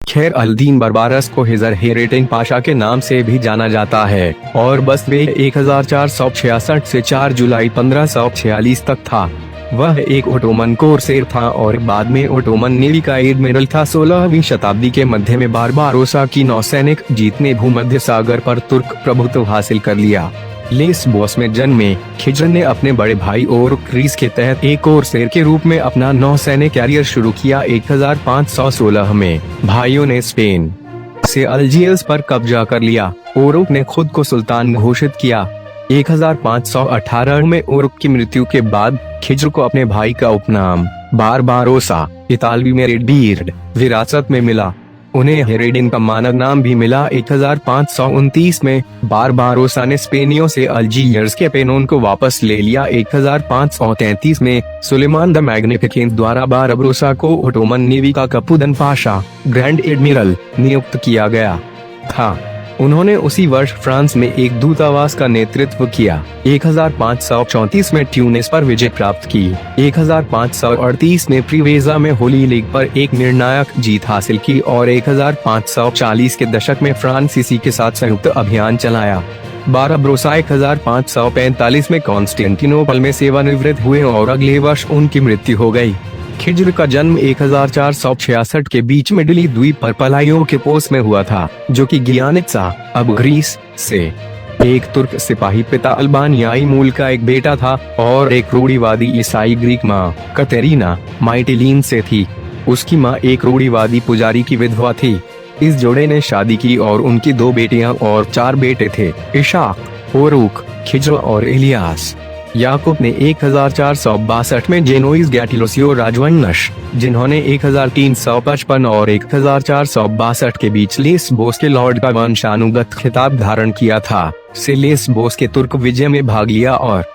खैर अल-दीन बरबारस को हिजर हेरेटिन पाशा के नाम से भी जाना जाता है और बसवे 1466 से 4 जुलाई 1546 तक था। वह एक ओटोमन कोरसेर था और बाद में ओटोमन नेवी का एडमिरल था। 16वीं शताब्दी के मध्य में बारबारोसा की नौसैनिक जीत ने भूमध्य सागर पर तुर्क प्रभुत्व हासिल कर लिया। लेस्बोस में जन्मे खिज्र ने अपने बड़े भाई ओरुक रीस के तहत एक कोरसेर के रूप में अपना नौसैनिक कैरियर शुरू किया। 1516 में भाइयों ने स्पेन से अल्जीयर्स पर कब्जा कर लिया। ओरुक ने खुद को सुल्तान घोषित किया। 1518 में ओरुक की मृत्यु के बाद खिज्र को अपने भाई का उपनाम बारबारोसा, इतालवी में रेड बीर्ड, विरासत में मिला। उन्हें हेरेडिन का मानक नाम भी मिला। 1529 में बारबारोसा ने स्पेनियों से अल्जीयर्स के पेनोन को वापस ले लिया। 1533 में सुलेमान द मैग्निफिकेंट द्वारा बारबारोसा को ओटोमन नेवी का कपूदन पाशा, ग्रैंड एडमिरल नियुक्त किया गया था। उन्होंने उसी वर्ष फ्रांस में एक दूतावास का नेतृत्व किया। 1534 में ट्यूनिस पर विजय प्राप्त की। 1538 में प्रिवेजा में होली लीग पर एक निर्णायक जीत हासिल की और 1540 के दशक में फ्रांसीसी के साथ संयुक्त अभियान चलाया। बारबारोसा 1545 में कॉन्स्टेंटिनोपल में सेवानिवृत्त हुए और अगले वर्ष उनकी मृत्यु हो गई। खिज्र का जन्म 1466 के बीच में डिली द्वीप पर पलाइयों के पोस में हुआ था, जो कि गियानित्सा, अब ग्रीस से एक तुर्क सिपाही पिता अल्बानियाई मूल का एक बेटा था और एक रूढ़िवादी ईसाई ग्रीक माँ कतेरीना माइटिलीन से थी। उसकी माँ एक रूढ़िवादी पुजारी की विधवा थी। इस जोड़े ने शादी की और उनकी 2 बेटियां और 4 बेटे थे, इशाक, ओरुक, खिज्र और इलियास। याकूब ने 1462 में जेनोइज गैटिलोसियो राजवंश, जिन्होंने 1355 और 1462 के बीच लेस्बोस के लॉर्ड का वंशानुगत खिताब धारण किया था, से लेस्बोस के तुर्क विजय में भाग लिया और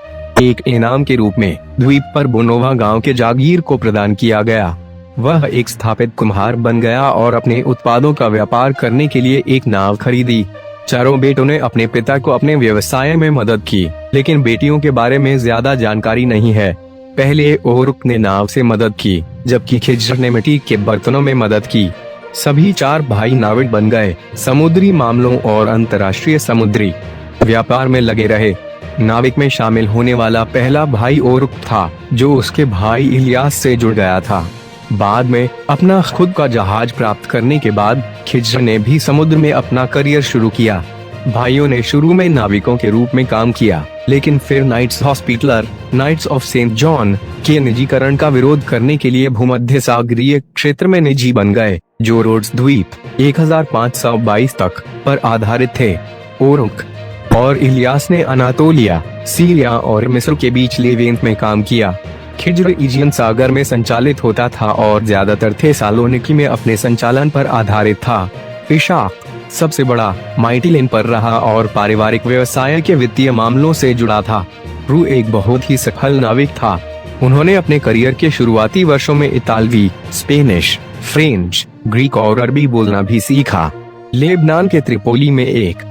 एक इनाम के रूप में द्वीप पर बोनोवा गांव के जागीर को प्रदान किया गया। वह एक स्थापित कुम्हार बन गया और अपने उत्पादों का व्यापार करने के लिए एक नाव खरीदी। चारों बेटों ने अपने पिता को अपने व्यवसाय में मदद की, लेकिन बेटियों के बारे में ज्यादा जानकारी नहीं है। पहले ओरुक ने नाव से मदद की, जबकि खिज्र ने मिट्टी के बर्तनों में मदद की। सभी 4 भाई नाविक बन गए, समुद्री मामलों और अंतर्राष्ट्रीय समुद्री व्यापार में लगे रहे। नाविक में शामिल होने वाला पहला भाई ओरुक था, जो उसके भाई इलियास से जुड़ गया था। बाद में अपना खुद का जहाज प्राप्त करने के बाद खिज्र ने भी समुद्र में अपना करियर शुरू किया। भाइयों ने शुरू में नाविकों के रूप में काम किया, लेकिन फिर knights hospitaller, knights of Saint John के निजीकरण का विरोध करने के लिए भूमध्य सागरीय क्षेत्र में निजी बन गए, जो रोड्स द्वीप 1522 तक पर आधारित थे। ओरुक और इलियास ने अनातोलिया, सीरिया और मिस्र के बीच लेवेंट में काम किया। खिज्र इजियन सागर में संचालित होता था और ज्यादातर थेसालोनिकी में अपने संचालन पर आधारित था। इशाक सबसे बड़ा माइटिलिन पर रहा और पारिवारिक व्यवसाय के वित्तीय मामलों से जुड़ा था। रू एक बहुत ही सफल नाविक था। उन्होंने अपने करियर के शुरुआती वर्षों में इतालवी, स्पेनिश, फ्रेंच, ग्रीक और अरबी बोलना भी सीखा। लेबनान के त्रिपोली में एक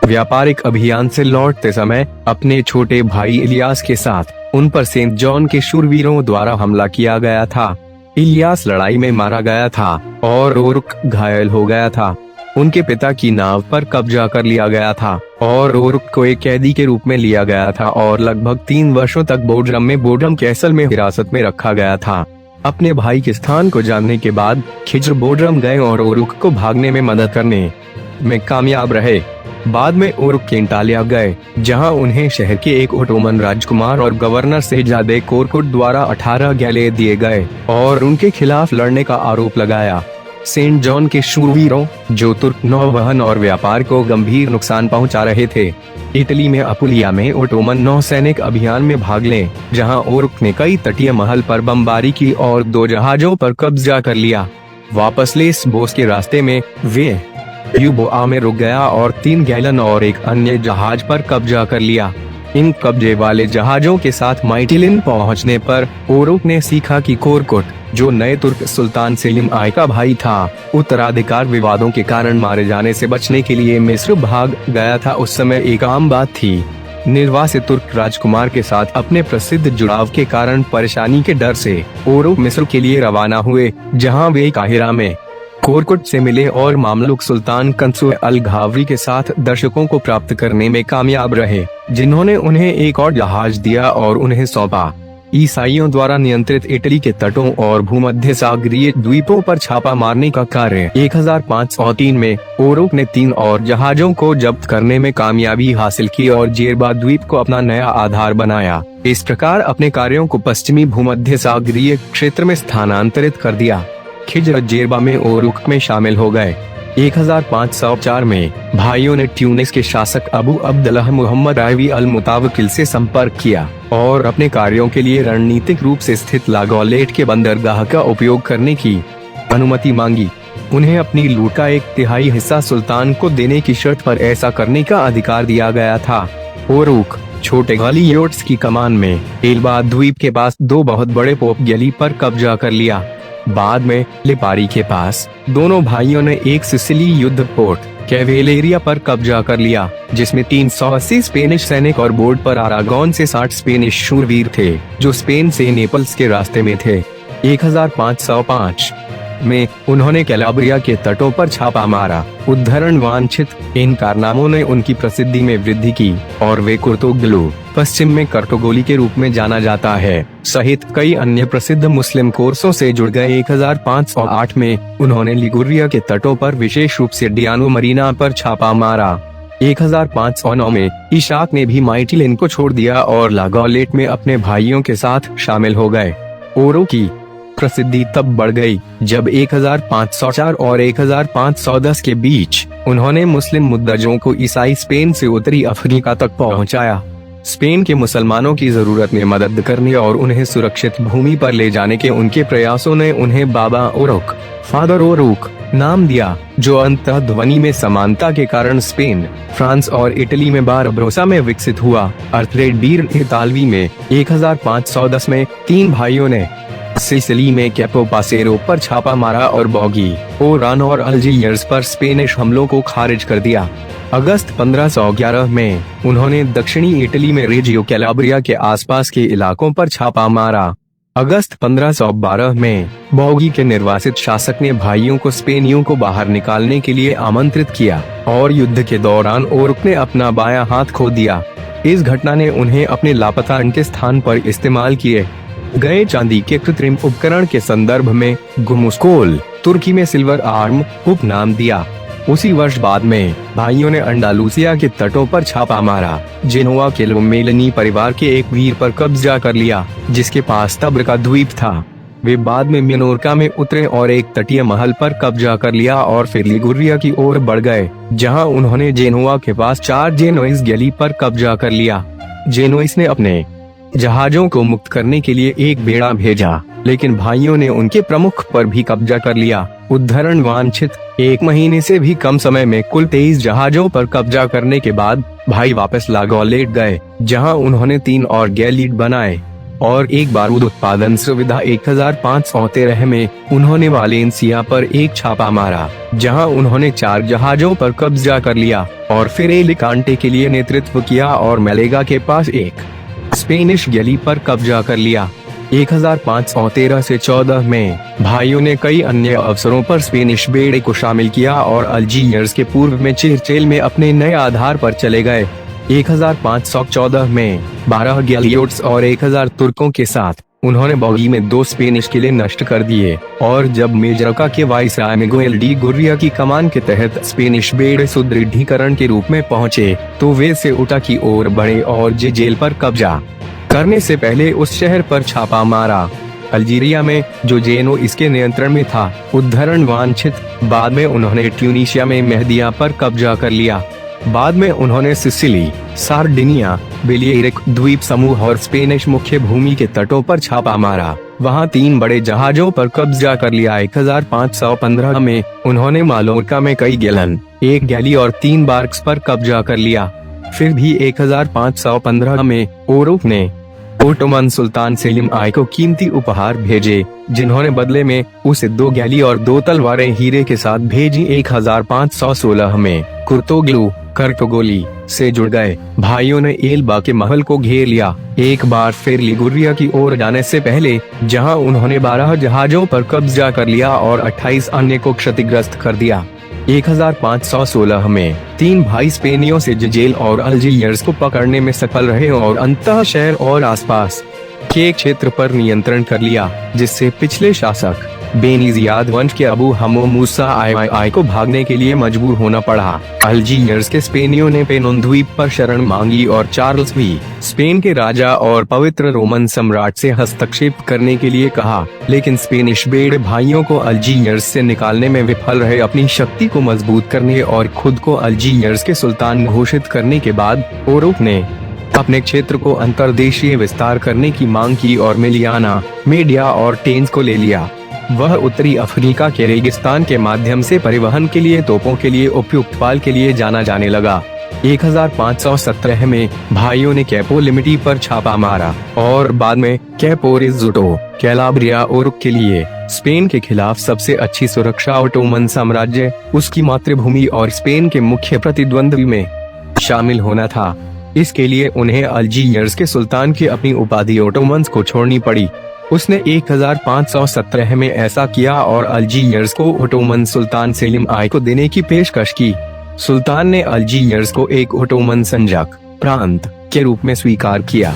व्यापारिक अभियान से लौटते समय अपने छोटे भाई इलियास के साथ उन पर सेंट जॉन के शूरवीरों द्वारा हमला किया गया था। इलियास लड़ाई में मारा गया था और ओरुक घायल हो गया था। उनके पिता की नाव पर कब्जा कर लिया गया था और ओरुक को एक कैदी के रूप में लिया गया था और लगभग 3 वर्षों तक बोड्रम कैसल में हिरासत में रखा गया था। अपने भाई के स्थान को जानने के बाद खिज्र बोड्रम गए और ओरुक को भागने में मदद करने में कामयाब रहे। बाद में ओरुक एंटालिया गए, जहां उन्हें शहर के एक ओटोमन राजकुमार और गवर्नर शहजादे कोरकुट द्वारा 18 गैले दिए गए और उनके खिलाफ लड़ने का आरोप लगाया। सेंट जॉन के शूरवीरों, जो तुर्क नौवहन और व्यापार को गंभीर नुकसान पहुंचा रहे थे, इटली में अपुलिया में ओटोमन नौसैनिक अभियान में भाग ले, जहां ओरुक ने कई तटीय महल पर बमबारी की और 2 जहाजों पर कब्जा कर लिया। वापस लेस्बोस के रास्ते में वे युबोआ में रुक गया और 3 गैलन और एक अन्य जहाज पर कब्जा कर लिया। इन कब्जे वाले जहाजों के साथ माइटिलिन पहुंचने पर ओरुक ने सीखा कि कोरकुट, जो नए तुर्क सुल्तान सेलिम आई का भाई था, उत्तराधिकार विवादों के कारण मारे जाने से बचने के लिए मिस्र भाग गया था। उस समय एक आम बात थी। निर्वासित तुर्क राजकुमार के साथ अपने प्रसिद्ध जुड़ाव के कारण परेशानी के डर से ओरुक मिस्र के लिए रवाना हुए, जहां वे काहिरा में कोरकुट से मिले और मामलुक सुल्तान कंसूर अल घावरी के साथ दर्शकों को प्राप्त करने में कामयाब रहे, जिन्होंने उन्हें एक और जहाज दिया और उन्हें सौंपा। ईसाइयों द्वारा नियंत्रित इटली के तटों और भूमध्य सागरीय द्वीपों पर छापा मारने का कार्य 1503 में ओरुक ने 3 और जहाजों को जब्त करने में कामयाबी हासिल की और जेरबा द्वीप को अपना नया आधार बनाया। इस प्रकार अपने कार्यों को पश्चिमी भूमध्य सागरीय क्षेत्र में स्थानांतरित कर दिया। खिजर जेरबा में ओरुक में शामिल हो गए। 1504 में भाइयों ने ट्यूनिस के शासक अबू अब्दुल्लाह मुहम्मद रावी अल मुतावकिल से संपर्क किया और अपने कार्यों के लिए रणनीतिक रूप से स्थित लागोलेट के बंदरगाह का उपयोग करने की अनुमति मांगी। उन्हें अपनी लूट का 1/3 हिस्सा सुल्तान को देने की शर्त पर ऐसा करने का अधिकार दिया गया था। ओरुक छोटे गलियोट्स की कमान में एल्बा द्वीप के पास 2 बहुत बड़े पोप गैली पर कब्जा कर लिया। बाद में लिपारी के पास दोनों भाइयों ने एक सिसिली युद्ध पोर्ट कैवेलेरिया पर कब्जा कर लिया, जिसमें 380 स्पेनिश सैनिक और बोर्ड पर अरागोन से 60 स्पेनिश शूरवीर थे, जो स्पेन से नेपल्स के रास्ते में थे। 1505 में उन्होंने कैलाब्रिया के तटों पर छापा मारा। उद्धरण वांछित इन कारनामों ने उनकी प्रसिद्धि में वृद्धि की और वे कुर्तोग्लू, पश्चिम में कर्तोगोली के रूप में जाना जाता है, सहित कई अन्य प्रसिद्ध मुस्लिम कोर्सों से जुड़ गए। 1508 में उन्होंने लिगुरिया के तटों पर विशेष रूप से डियानो मरीना पर छापा मारा। 1509 में इशाक ने भी माइटिलिन को छोड़ दिया और लागोलेट में अपने भाइयों के साथ शामिल हो गए। ओरो की प्रसिद्धि तब बढ़ गई जब 1504 और 1510 के बीच उन्होंने मुस्लिम मुद्दजों को ईसाई स्पेन से उत्तरी अफ्रीका तक पहुंचाया। स्पेन के मुसलमानों की जरूरत में मदद करने और उन्हें सुरक्षित भूमि पर ले जाने के उनके प्रयासों ने उन्हें बाबा ओरुक, फादर ओरुक नाम दिया, जो अंतःध्वनि में समानता के कारण स्पेन, फ्रांस और इटली में बारबरोसा में विकसित हुआ। अर्थलेट बीर इतालवी में 1510 में 3 भाइयों ने सिसिली में कैपो पासेरो पर छापा मारा और बॉगी, ओरान और अल्जीयर्स पर स्पेनिश हमलों को खारिज कर दिया। अगस्त 1511 में उन्होंने दक्षिणी इटली में रेजियो कैलाब्रिया के आसपास के इलाकों पर छापा मारा। अगस्त 1512 में बॉगी के निर्वासित शासक ने भाइयों को स्पेनियों को बाहर निकालने के लिए आमंत्रित किया और युद्ध के दौरान ओरुक ने अपना बायां हाथ खो दिया। इस घटना ने उन्हें अपने लापता के स्थान पर इस्तेमाल किए गए चांदी के कृत्रिम उपकरण के संदर्भ में गुमुस्कोल, तुर्की में सिल्वर आर्म उपनाम दिया। उसी वर्ष बाद में भाइयों ने अंडालूसिया के तटों पर छापा मारा। जेनोआ के लोमेलनी परिवार के एक वीर पर कब्जा कर लिया, जिसके पास तब्र का द्वीप था। वे बाद में मिनोरका में उतरे और एक तटीय महल पर कब्जा कर लिया और फिर लिगुरिया की ओर बढ़ गए, जहां उन्होंने जेनोआ के पास 4 जेनोइस गैली पर कब्जा कर लिया। जेनोइस ने अपने जहाजों को मुक्त करने के लिए एक बेड़ा भेजा, लेकिन भाइयों ने उनके प्रमुख पर भी कब्जा कर लिया। उद्धरण वांछित 1 महीने से भी कम समय में कुल 23 जहाजों पर कब्जा करने के बाद भाई वापस लागोलेट गए, जहां उन्होंने 3 और गैलीट बनाए और एक बारूद उत्पादन सुविधा। 1513 में उन्होंने वालेंसिया पर एक छापा मारा, जहां उन्होंने 4 जहाजों पर कब्जा कर लिया और फिर एलिकांटे के लिए नेतृत्व किया और मैलेगा के पास एक स्पेनिश गैली पर कब्जा कर लिया। 1513 से 14 में भाइयों ने कई अन्य अवसरों पर स्पेनिश बेड़े को शामिल किया और अल्जीयर्स के पूर्व में चिरचेल में अपने नए आधार पर चले गए। 1514 में 12 गैलियोट्स और 1000 तुर्कों के साथ उन्होंने बॉगी में 2 स्पेनिश किले नष्ट कर दिए और जब मेजोरका के वाइसराय मिगुएल डी गुर्रिया की कमान के तहत स्पेनिश बेड़े सुदृढ़ीकरण के रूप में पहुंचे, तो वे सेउटा की ओर बढ़े और जेल पर कब्जा करने से पहले उस शहर पर छापा मारा। अल्जीरिया में जो जेनो इसके नियंत्रण में था, उद्धरण वांछित। बाद में उन्होंने ट्यूनीशिया में मेहदिया पर कब्जा कर लिया। बाद में उन्होंने सिसिली, सार्डिनिया, बेलियरिक द्वीप समूह और स्पेनिश मुख्य भूमि के तटों पर छापा मारा। वहां 3 बड़े जहाजों पर कब्जा कर लिया। 1515 में उन्होंने मालोर्का में कई गैलन, 1 गैली और 3 बार्क्स पर कब्जा कर लिया। फिर भी 1515 में ओरुक ने ओटोमन सुल्तान सेलिम आई को कीमती उपहार भेजे, जिन्होंने बदले में उसे 2 गैली और 2 तलवारें हीरे के साथ भेजी। 1516 में कुर्तोग्लू, कर्टोगोली से जुड़ गए। भाइयों ने एल्बा के महल को घेर लिया। एक बार फिर लिगुरिया की ओर जाने से पहले, जहां उन्होंने 12 जहाजों पर कब्जा कर लिया और 28 अन्य को क्षतिग्रस्त कर दिया। 1516 में 3 भाई स्पेनियों से जजेल और अल्जीरियर्स को पकड़ने में सफल रहे और अंततः शहर और आसपास के क्षेत्र पर नियंत्रण कर लिया, जिससे पिछले शासक बेनिजियाद वंश के अबू हमो मूसा आई को भागने के लिए मजबूर होना पड़ा। अल्जीरियर्स के स्पेनियों ने पेनोन द्वीप पर शरण मांगी और चार्ल्स भी स्पेन के राजा और पवित्र रोमन सम्राट से हस्तक्षेप करने के लिए कहा, लेकिन स्पेनिश बेड़े भाइयों को अल्जीरियर्स से निकालने में विफल रहे। अपनी शक्ति को मजबूत करने और खुद को अल्जीरियर्स के सुल्तान घोषित करने के बाद ओरोफ ने अपने क्षेत्र को अंतर्देशीय विस्तार करने की मांग की और मिलियाना, मेडिया और टेंस को ले लिया। वह उत्तरी अफ्रीका के रेगिस्तान के माध्यम से परिवहन के लिए तोपों के लिए उपयुक्त पाल के लिए जाना जाने लगा। 1517 में भाइयों ने कैपो लिमिटी पर छापा मारा और बाद में कैपो रिज़ोटो, कैलाब्रिया और के लिए स्पेन के खिलाफ सबसे अच्छी सुरक्षा ओटोमन साम्राज्य, उसकी मातृभूमि और स्पेन के मुख्य प्रतिद्वंद्वी में शामिल होना था। इसके लिए उन्हें अल्जीरियर्स के सुल्तान की अपनी उपाधि ओटोमन्स को छोड़नी पड़ी। उसने 1517 में ऐसा किया और अल्जीरियर्स को ओटोमन सुल्तान सेलिम आई को देने की पेशकश की। सुल्तान ने अल्जीरियर्स को एक ओटोमन संजक प्रांत के रूप में स्वीकार किया।